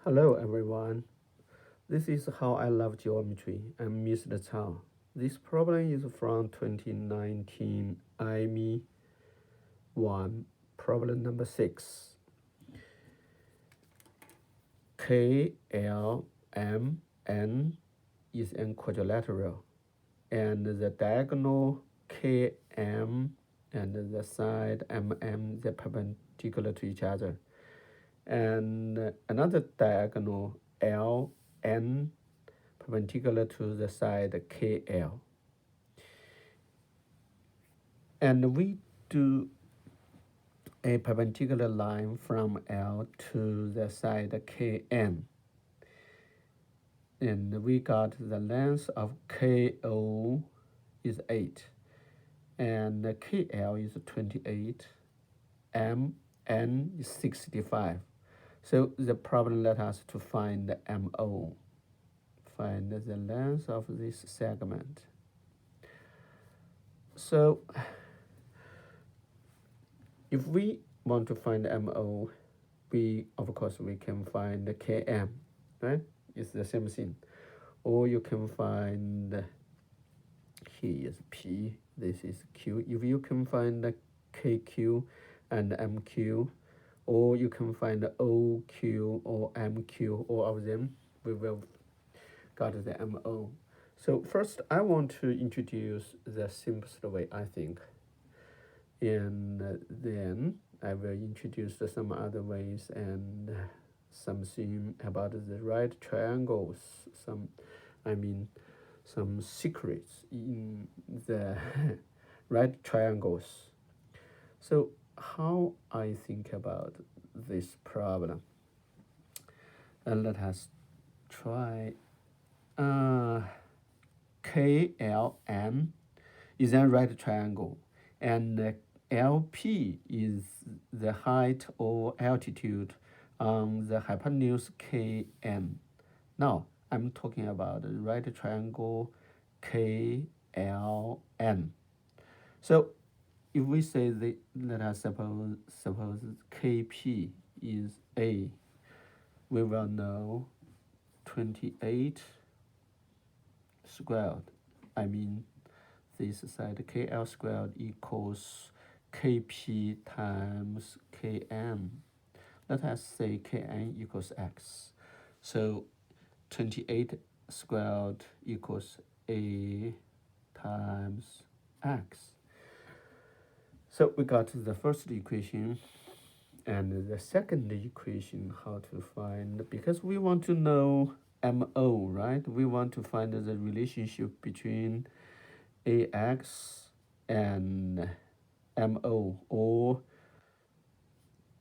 Hello everyone. This is How I Love Geometry. I'm Mr. Chao. This problem is from 2019 Aime 1, problem number 6. KLMN is an quadrilateral, and the diagonal KM and the side MM are perpendicular to each other. And another diagonal LN perpendicular to the side KL. And we do a perpendicular line from L to the side KN. And we got the length of KO is 8 and KL is 28, MN is 65. So the problem let us to find the MO. Find the length of this segment. So if we want to find MO, of course we can find the KM, right? It's the same thing. Or you can find, here is P, this is Q. If you can find the KQ and MQ, or you can find the OQ or MQ, all of them, we will got the MO. So first I want to introduce the simplest way, I think. And then I will introduce some other ways and something about the right triangles, some secrets in the right triangles. So how I think about this problem, and let us try. KLM is a right triangle, and LP is the height or altitude on the hypotenuse KN. Now I'm talking about the right triangle KLN. So if we say let us suppose KP is A, we will know 28 squared. This side KL squared equals KP times KN. Let us say KN equals X. So 28 squared equals A times X. So we got the first equation. And the second equation, how to find, because we want to know MO, right? We want to find the relationship between AX and MO, or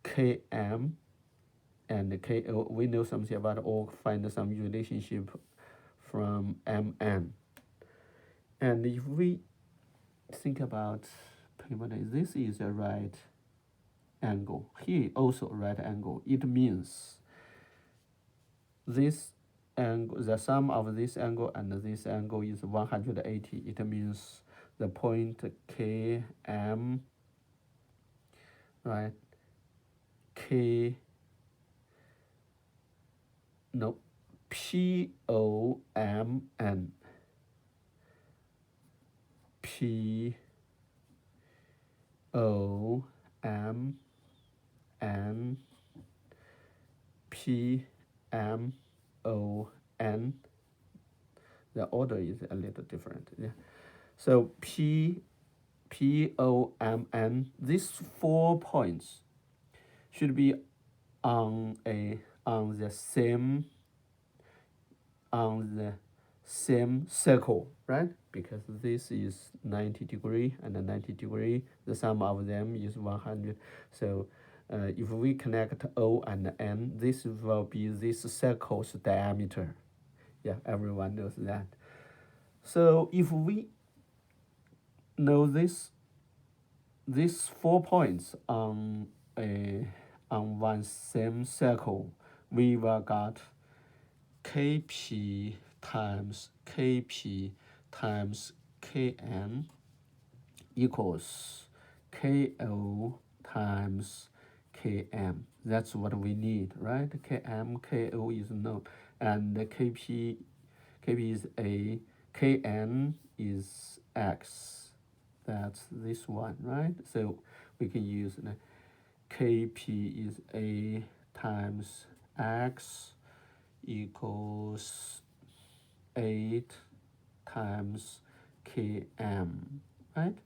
KM and KO. We know something about, or find some relationship from MN. And if we think about, this is a right angle. Here also right angle. It means this angle, the sum of this angle and this angle is 180. It means the point KM, right? POMN. POMN. PMON. The order is a little different. Yeah. So POMN. These 4 points should be on the same circle, right? Because this is 90 degree and 90 degree. The sum of them is 100. So if we connect O and N, this will be this circle's diameter. Yeah, everyone knows that. So if we know these 4 points on one same circle, we will got KP times KP times KN equals KO times km. That's what we need, right? Km, Ko is known, and Kp is a, Kn is x. That's this one, right? So we can use Kp is a times x equals 8 times km, right?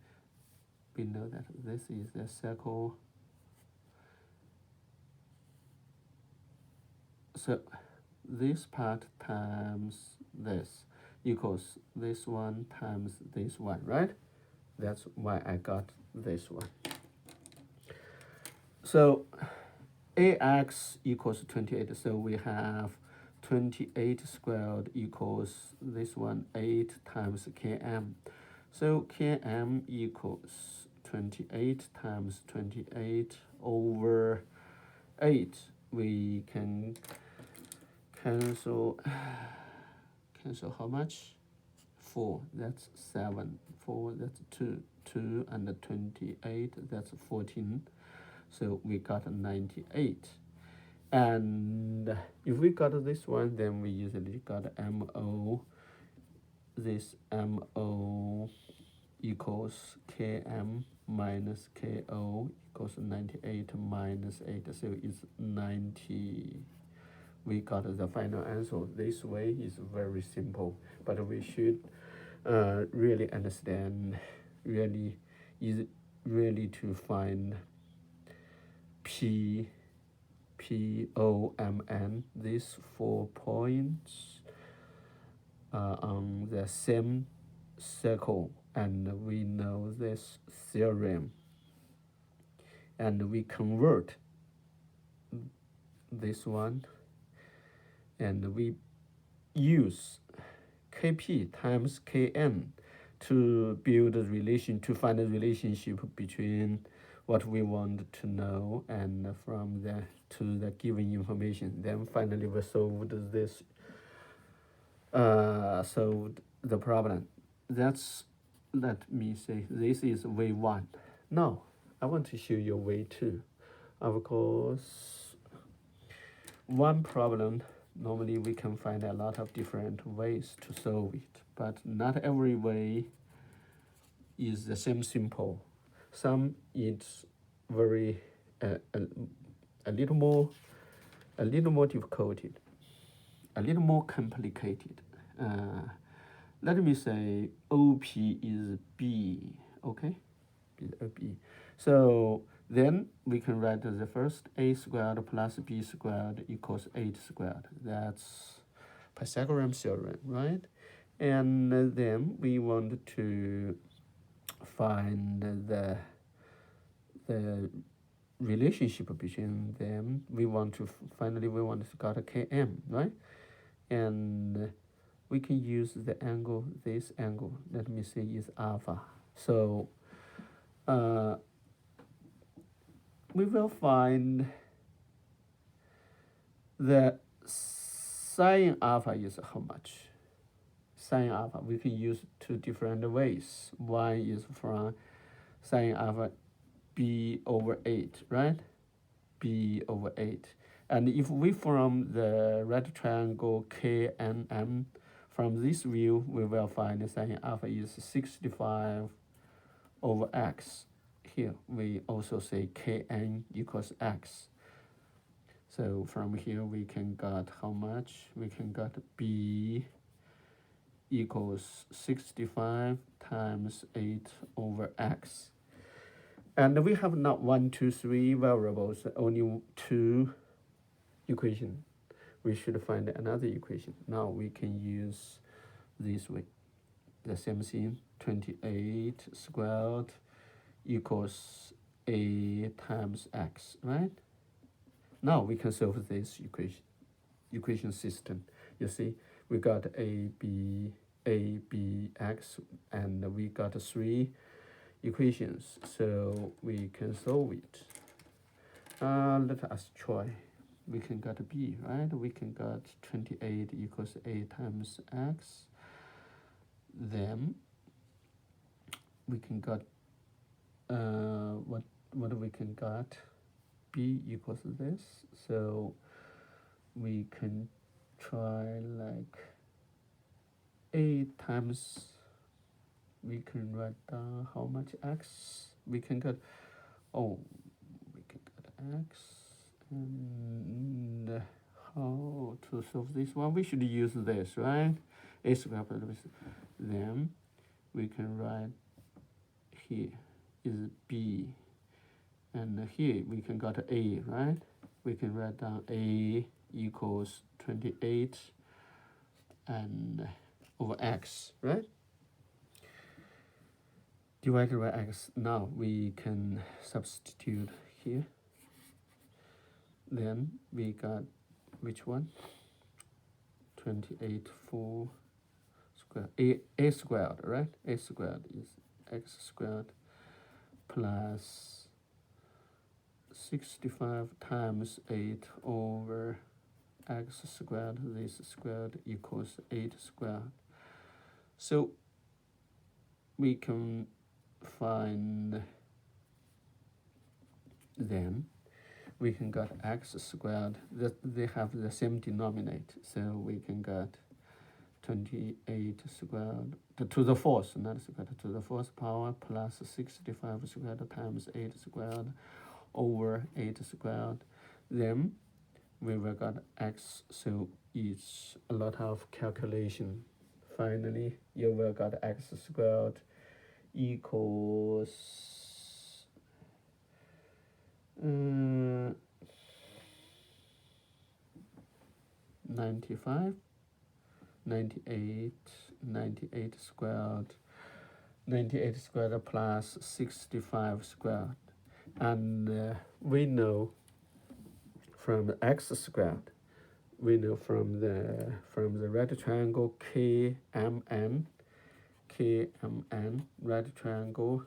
We know that this is the circle. So this part times this equals this one times this one, right? That's why I got this one. So ax equals 28. So we have 28 squared equals this one 8 times km. So km equals 28 times 28 over 8. We can cancel how much? 4, that's 7. 4, that's 2. 2 and 28, that's 14. So we got 98. And if we got this one, then we usually got MO. This MO equals Km minus Ko equals 98 minus 8. So it's 90. We got the final answer. This way is very simple, but we should really understand, really to find POMN, these 4 points on the same circle, and we know this theorem, and we convert this one, and we use Kp times Kn to build a relation, to find a relationship between what we want to know and from the to the given information. Then finally we solved this, solved the problem. Let me say this is way 1. Now I want to show you way 2. Of course, one problem, normally we can find a lot of different ways to solve it, but not every way is the same simple. Some it's very a little more difficult, a little more complicated. Let me say OP is B, okay? B. So then we can write the first a squared plus b squared equals 8 squared. That's Pythagorean theorem, right? And then we want to find the relationship between them. We want to got a Km, right? And we can use the angle, this angle, let me say is alpha. So we will find the sine alpha is how much? Sine alpha, we can use 2 different ways. One is from sine alpha b over 8, right? B over 8. And if we from the right triangle KNM, from this view, we will find sine alpha is 65 over x. Here we also say Kn equals x. So from here we can get how much? We can get B equals 65 times 8 over x. And we have not 1, 2, 3 variables, only 2 equations. We should find another equation. Now we can use this way. The same thing, 28 squared equals a times x, right? Now we can solve this equation system. You see, we got a, b, x, and we got 3 equations, so we can solve it. Let us try. We can get b, right? We can get 28 equals a times x. Then we can get what we can get? B equals this. So we can try like A times, we can write down how much X we can get. Oh, we can get X. And how to solve this one? We should use this, right? A squared plus then we can write here is B, and here we can get A, right? We can write down A equals 28 and over X, right? Divided by X. Now we can substitute here. Then we got which one? 28 full squared. A squared, right? A squared is X squared plus 65 times 8 over X squared. This squared equals 8 squared. So we can find, then we can get X squared, that they have the same denominator, so we can get 28 squared to the fourth, not squared, to the fourth power plus 65 squared times 8 squared over 8 squared. Then we will get X, so it's a lot of calculation. Finally, you will get X squared equals 95, 98, 98 squared, 98 squared plus 65 squared. And we know from X squared, we know from the right triangle KMN, right triangle,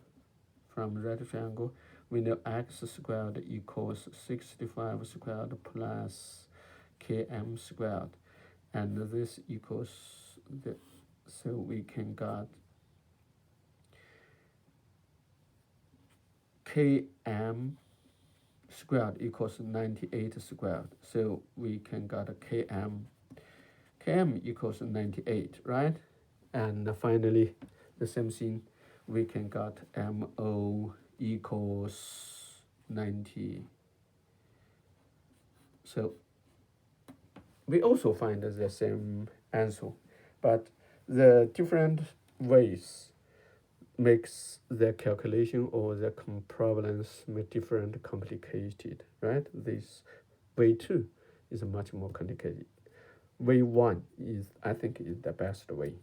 from right triangle, we know X squared equals 65 squared plus KM squared, and this equals the, so we can get KM squared equals 98 squared, so we can get KM equals 98, right? And finally, the same thing, we can get MO equals 90. So we also find the same answer, but the different ways makes the calculation or the problems different complicated, right? This way 2 is much more complicated. Way 1 is, I think, is the best way.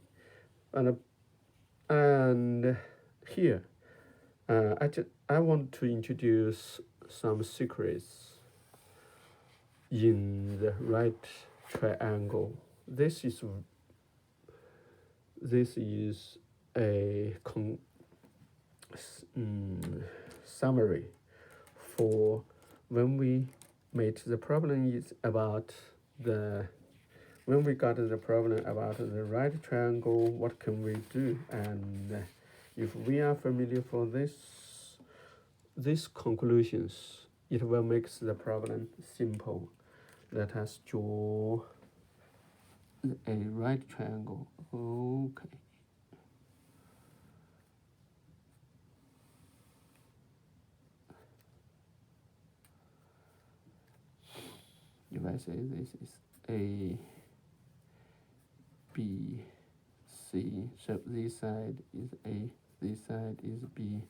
And here, I want to introduce some secrets in the right triangle. This is a summary for when we made the problem is about the, when we got the problem about the right triangle, what can we do? And if we are familiar for these conclusions, it will make the problem simple. Let us draw a right triangle. Okay. If I say this is A, B, C, so this side is A, this side is B,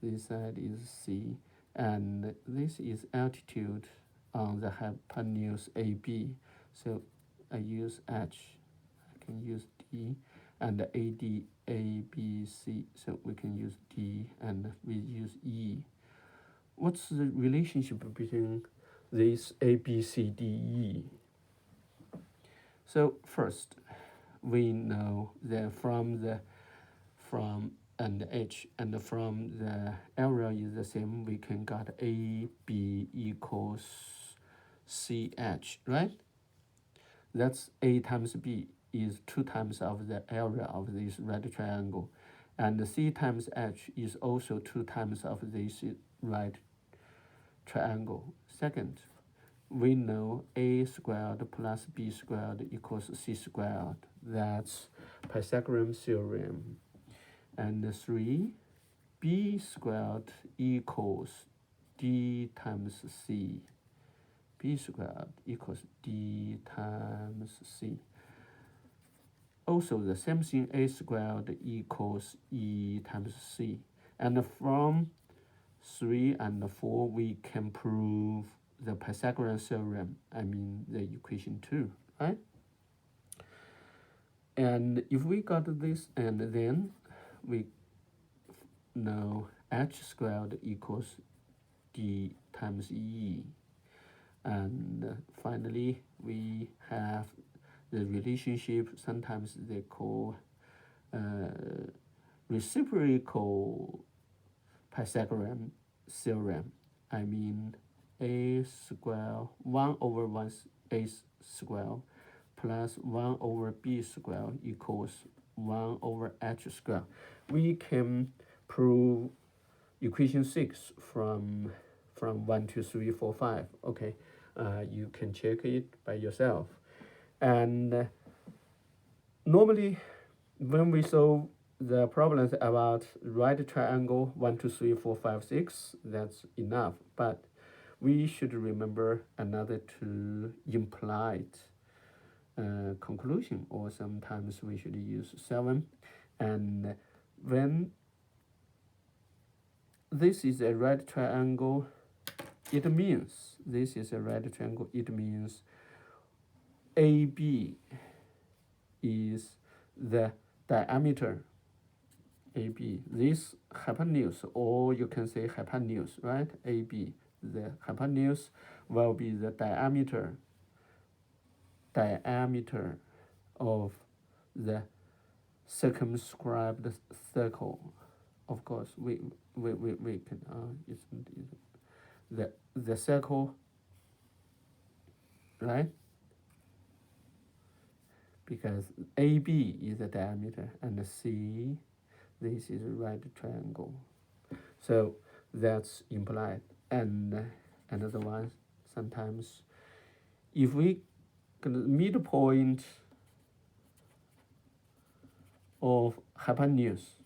this side is C, and this is altitude on the hypotenuse AB. So I use H, I can use D, and AD, A, B, C, so we can use D, and we use E. What's the relationship between this A, B, C, D, E? So first, we know that from and H and from the area is the same, we can get AB equals CH, right? That's A times B is 2 times of the area of this right triangle, and C times H is also 2 times of this right triangle. Second, we know a squared plus b squared equals c squared. That's Pythagorean theorem. And 3, b squared equals d times c. B squared equals d times c. Also, the same thing, a squared equals e times c. And from 3 and 4, we can prove the Pythagorean theorem, I mean the equation 2, right? And if we got this, and then we know h squared equals d times e. And finally, we have the relationship, sometimes they call reciprocal Pythagorean theorem. I mean a square 1 over 1 a square plus 1 over b square equals 1 over h square. We can prove equation 6 from 1, 2, 3, 4, 5. Okay, you can check it by yourself. And normally, when we solve the problems about right triangle 1, 2, 3, 4, 5, 6, that's enough. But we should remember another two implied conclusion, or sometimes we should use 7. And when this is a right triangle, it means this is a right triangle. It means AB is the diameter. AB, this hypotenuse, or you can say hypotenuse, right? AB, the hypotenuse will be the diameter of the circumscribed circle. Of course, we can the circle, right? Because AB is the diameter and C, this is a right triangle. So that's implied. And another one, sometimes if we get the midpoint of hypotenuse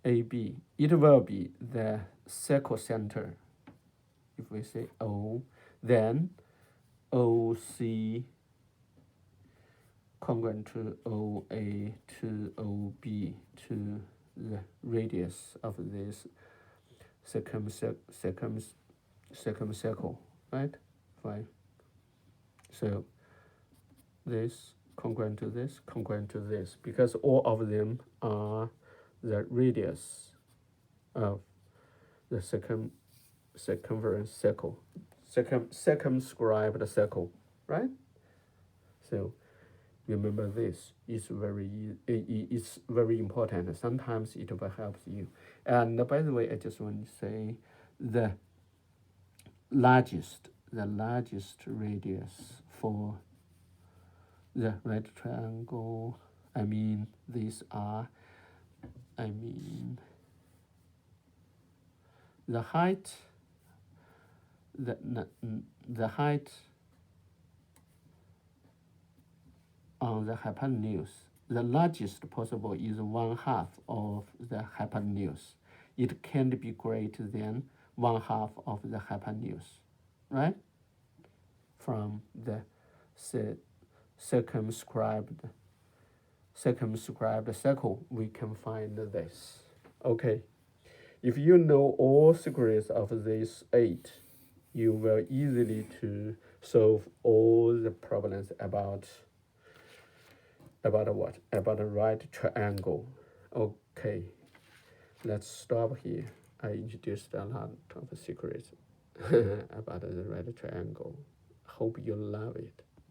AB, it will be the circle center. If we say O, then OC congruent to OA to OB to the radius of this circumcircle, right? Fine. So this congruent to this, because all of them are the radius of the circumference circle, circumscribed circle, right? So remember this is it's very important. Sometimes it will help you. And by the way, I just want to say the largest radius for the right triangle, I mean these are, the height, the height on the hypotenuse, the largest possible is 1/2 of the hypotenuse. It can't be greater than 1/2 of the hypotenuse, right? From the circumscribed circle, we can find this. Okay, if you know all secrets of these 8, you will easily to solve all the problems about what? About a right triangle. Okay, let's stop here. I introduced a lot of secrets about the right triangle. Hope you love it.